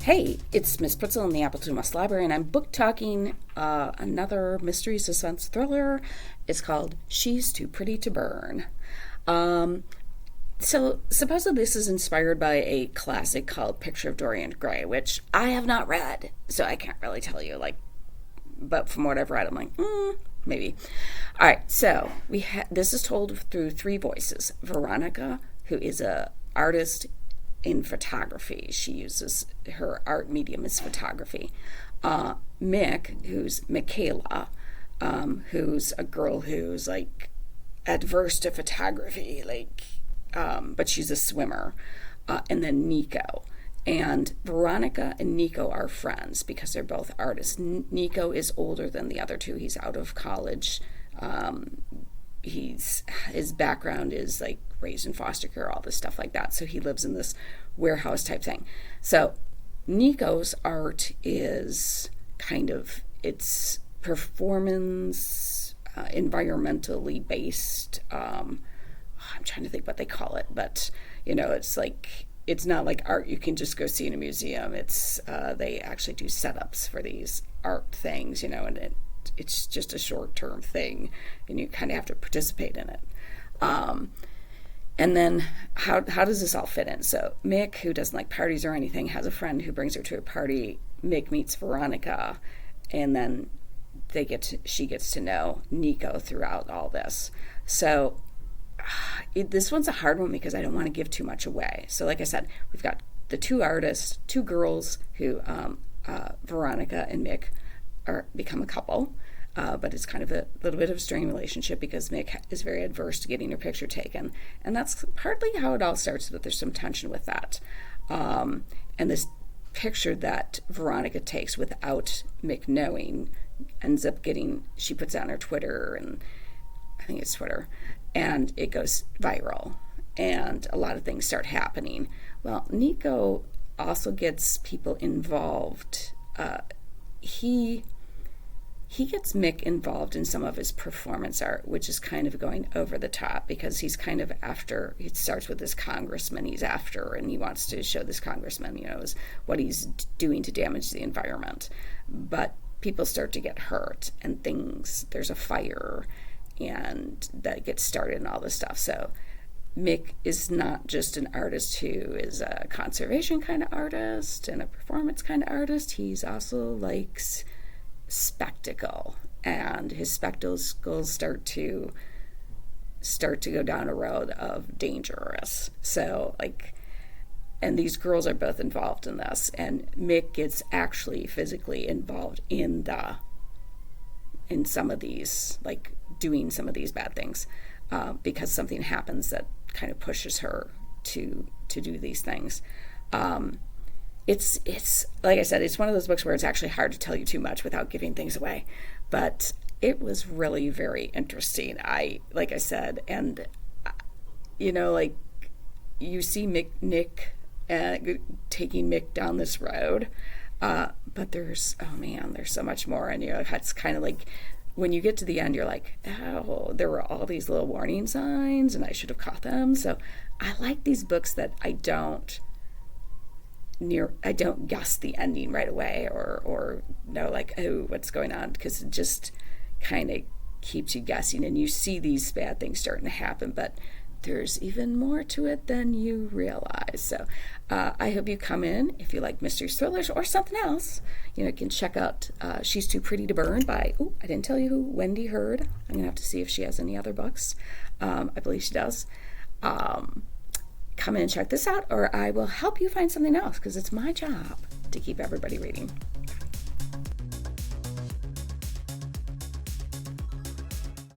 Hey, it's Miss Pretzel in the Appleton West Library, and I'm book talking another mystery suspense thriller. It's called She's Too Pretty to Burn. So supposedly this is inspired by a classic called Picture of Dorian Gray, which I have not read, so I can't really tell you. But from what I've read, I'm like, maybe. All right, so this is told through three voices. Veronica, who is a artist in photography. She uses her art medium as photography. Mick, who's Michaela, who's a girl who's like adverse to photography, but she's a swimmer. And then Nico. And Veronica and Nico are friends because they're both artists. Nico is older than the other two. He's out of college. His background is like raised in foster care, all this stuff like that. So he lives in this warehouse type thing. So Nico's art is it's performance, environmentally based. I'm trying to think what they call it, but it's not like art you can just go see in a museum. It's they actually do setups for these art things, and it's just a short-term thing, and you kind of have to participate in it. And then how does this all fit in? So Mick, who doesn't like parties or anything, has a friend who brings her to a party. Mick meets Veronica, and then she gets to know Nico throughout all this. So this one's a hard one because I don't want to give too much away. So like I said, we've got the two artists, two girls who Veronica and Mick become a couple. But it's kind of a little bit of a strained relationship because Mick is very adverse to getting her picture taken. And that's partly how it all starts, but there's some tension with that. And this picture that Veronica takes without Mick knowing ends up she puts it on her Twitter, and I think it's Twitter, and it goes viral. And a lot of things start happening. Well, Nico also gets people involved. He gets Mick involved in some of his performance art, which is kind of going over the top because he's kind of after. He starts with this congressman he's after, and he wants to show this congressman, what he's doing to damage the environment. But people start to get hurt, and there's a fire, and that gets started and all this stuff. So Mick is not just an artist who is a conservation kind of artist and a performance kind of artist. He's also likes spectacle, and his spectacles start to go down a road of dangerous. So and these girls are both involved in this, and Mick gets actually physically involved in some of these, doing some of these bad things, because something happens that kind of pushes her to do these things. It's like I said, it's one of those books where it's actually hard to tell you too much without giving things away. But it was really very interesting. Like I said, and you see Nick taking Mick down this road, but there's so much more, and it's kind of like when you get to the end, you're like, oh, there were all these little warning signs, and I should have caught them. So I like these books that I don't guess the ending right away or know what's going on, because it just kind of keeps you guessing, and you see these bad things starting to happen, but there's even more to it than you realize. So I hope you come in if you like mystery thrillers or something else. You can check out She's Too Pretty to Burn by, I didn't tell you who, Wendy Hurd. I'm going to have to see if she has any other books. I believe she does. Come in and check this out, or I will help you find something else, because it's my job to keep everybody reading.